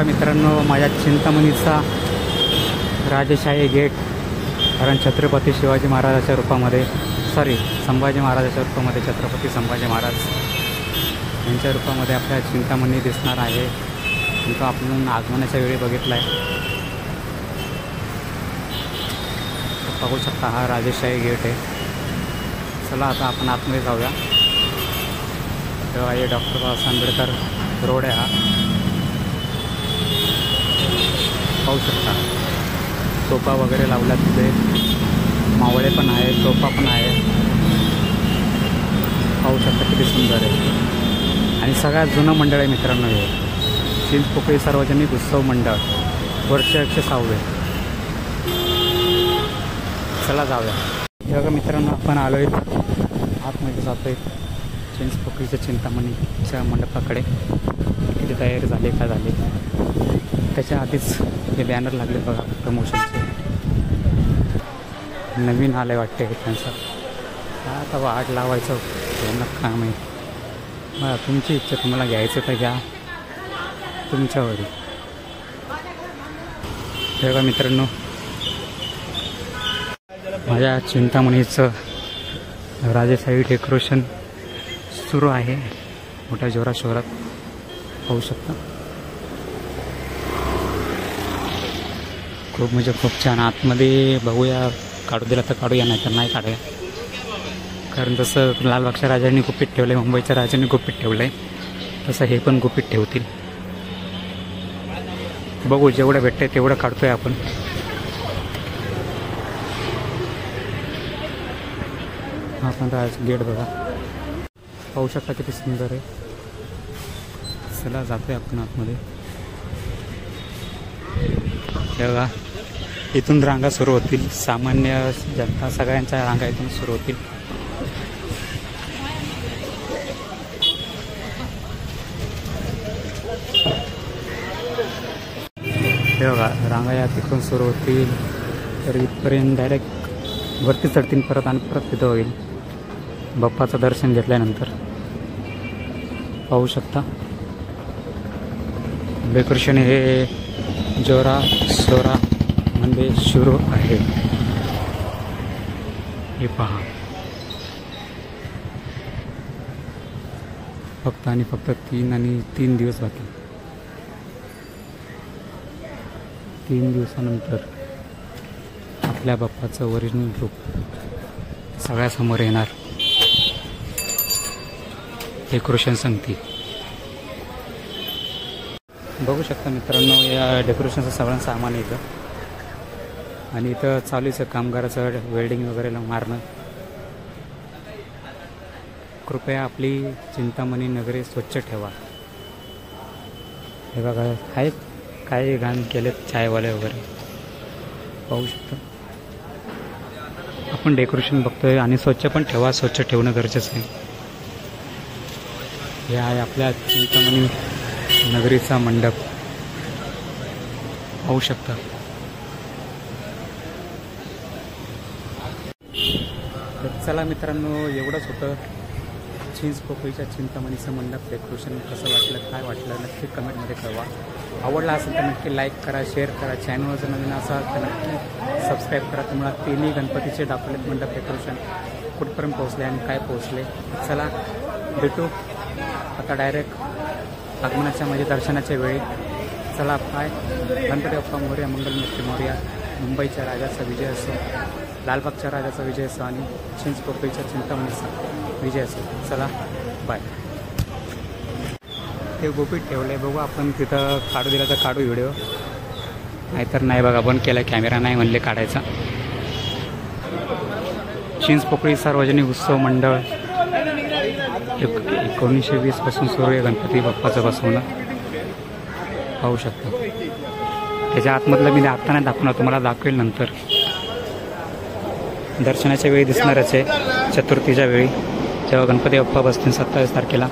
मित्रांनो, माझ्या चिंतामणीचा राजेशाही गेट, कारण छत्रपती शिवाजी महाराजाच्या रूपामध्ये संभाजी महाराजाच्या रूपामध्ये छत्रपती संभाजी महाराज यांच्या रूपामध्ये आपल्या चिंतामणी दिसणार आहे. तो आपण आगमनाच्या वेळी बघितला आहे. बघू शकता हा राजेशाही गेट आहे. चला आता आपण आतमध्ये जाऊया. तेव्हा हे डॉक्टर बाबासाहेब आंबेडकर रोड आहे. हा पाहू शकता सोफा वगैरे लावला तिथे, मावळे पण आहे, सोफा पण आहे. पाहू शकता किती सुंदर आहे. आणि सगळ्यात जुनं मंडळ आहे मित्रांनो हे चिंचपोकळी सार्वजनिक उत्सव मंडळ, वर्ष 106. चला जाऊया. हे बघा मित्रांनो, आपण आलो आहे आतमध्ये जातो आहे चिंचपोकळीच्या चिंतामणीच्या मंडपाकडे. किती तयारी झाली का झाली, त्याच्या आधीच हे बॅनर लागले बघा प्रमोशनचे. नवीन आले वाटते त्यांचं. आता वाट लावायचं त्यांना काम आहे. मला तुमची इच्छा, तुम्हाला घ्यायचं तर घ्या, तुमच्यावरी. हे बघा मित्रांनो, माझ्या चिंतामणीचं राजेशाही डेकोरेशन सुरू आहे मोठ्या जोराशोरात. पाहू शकता खूप म्हणजे खूप छान. आतमध्ये बघूया, काढू दिला तर काढूया, नाही तर नाही काढूया. कारण जसं लालबागच्या राजांनी गुपित ठेवलं आहे, मुंबईच्या राजांनी गुपित ठेवलं आहे, तसं हे पण गुपित ठेवतील. बघू जेवढं भेटतंय तेवढं काढतोय आपण. आपण राज गेट बघा, पाहू शकता किती सुंदर आहे. चला जातोय आपण आतमध्ये. बघा इथून रांगा सुरू होतील, सामान्य जनता सगळ्यांच्या रांगा इथून सुरू होतील. हे बघा रांगा या तिकडून सुरू होतील तर इथपर्यंत डायरेक्ट वरती चढतील परत आणि परत तिथं होईल बाप्पाचं दर्शन घेतल्यानंतर. पाहू शकता डेकोरेशन हे जोरा सोरा मध्ये सुरू आहे. हे पहा, फक्त आणि फक्त 3 दिवस बाकी. 3 दिवसानंतर आपल्या बाप्पाचं ओरिजिनल रूप सगळ्यासमोर येणार. डेकोरेशन सांगते. बघू शकता मित्रांनो, या डेकोरेशनचं सगळं सामान येतं आणि इथं चालूच कामगाराचं वेल्डिंग वगैरे मारणं. कृपया आपली चिंतामणी नगरी स्वच्छ ठेवा. हे बघा आहेत काही घाण केलेत चायवाले वगैरे. पाहू शकता आपण डेकोरेशन बघतोय आणि स्वच्छ पण ठेवा. स्वच्छ ठेवणं गरजेचं आहे. हे आहे आपल्या चिंतामणी नगरीचा मंडप. पाहू शकता. तर चला मित्रांनो, एवढंच होतं चिंचपोकळीच्या चिंतामणीचं मंडप डेकोरेशन. कसं वाटलं, काय वाटलं, नक्की कमेंटमध्ये कळवा. आवडला असेल तर नक्की लाईक करा, शेअर करा. चॅनलवर जर नवीन असाल तर नक्की सबस्क्राईब करा. तुम्हाला 3ही गणपतीचे दाखवलेत मंडप डेकोरेशन कुठपर्यंत पोहोचले आणि काय पोहोचले. चला भेटू आता डायरेक्ट आगमनाच्या म्हणजे दर्शनाच्या वेळी. चला बाय. गणपती बाप्पा मोरया, मंगलमूर्ती मोरया. मुंबईच्या राजाचा विजय असो, लालबागच्या राजाचा विजय असो आणि चिंचपोकळीच्या चिंतामणीचा विजय असो. चला बाय. ते गुपित ठेवलं बघू आपण. तिथं काढू दिला तर काढू व्हिडिओ, नाहीतर नाही. बघा बंद केला कॅमेरा, नाही म्हणले काढायचा. चिंचपोकळी सार्वजनिक उत्सव मंडळ 1920 पासून सुरू आहे गणपती बाप्पाचं बसवणं. पाहू शकता. त्याच्या आतमधलं मी आत्ता नाही दाखवणार, तुम्हाला दाखवेल नंतर. दर्शनाच्या वेळी दिसणारच आहे. चतुर्थीच्या वेळी जेव्हा गणपती बाप्पा बसतील 27 तारखेला,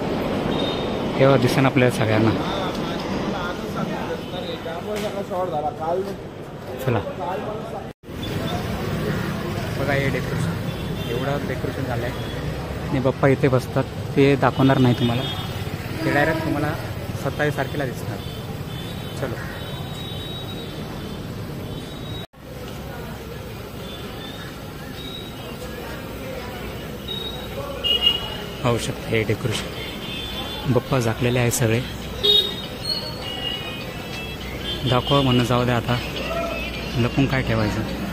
तेव्हा दिसेन आपल्याला सगळ्यांना. चला बघा हे डेकोरेशन, एवढं डेकोरेशन झालं आहे. आणि बाप्पा इथे बसतात ते दाखवणार नाही तुम्हाला. ते डायरेक्ट तुम्हाला 27 तारखेला दिसणार चलो. पाहू शकता हे डेकोरेशन बप्पा झाकलेले आहे सगळे. दाखवा म्हणून जाऊ द्या आता लपून काय ठेवायचं.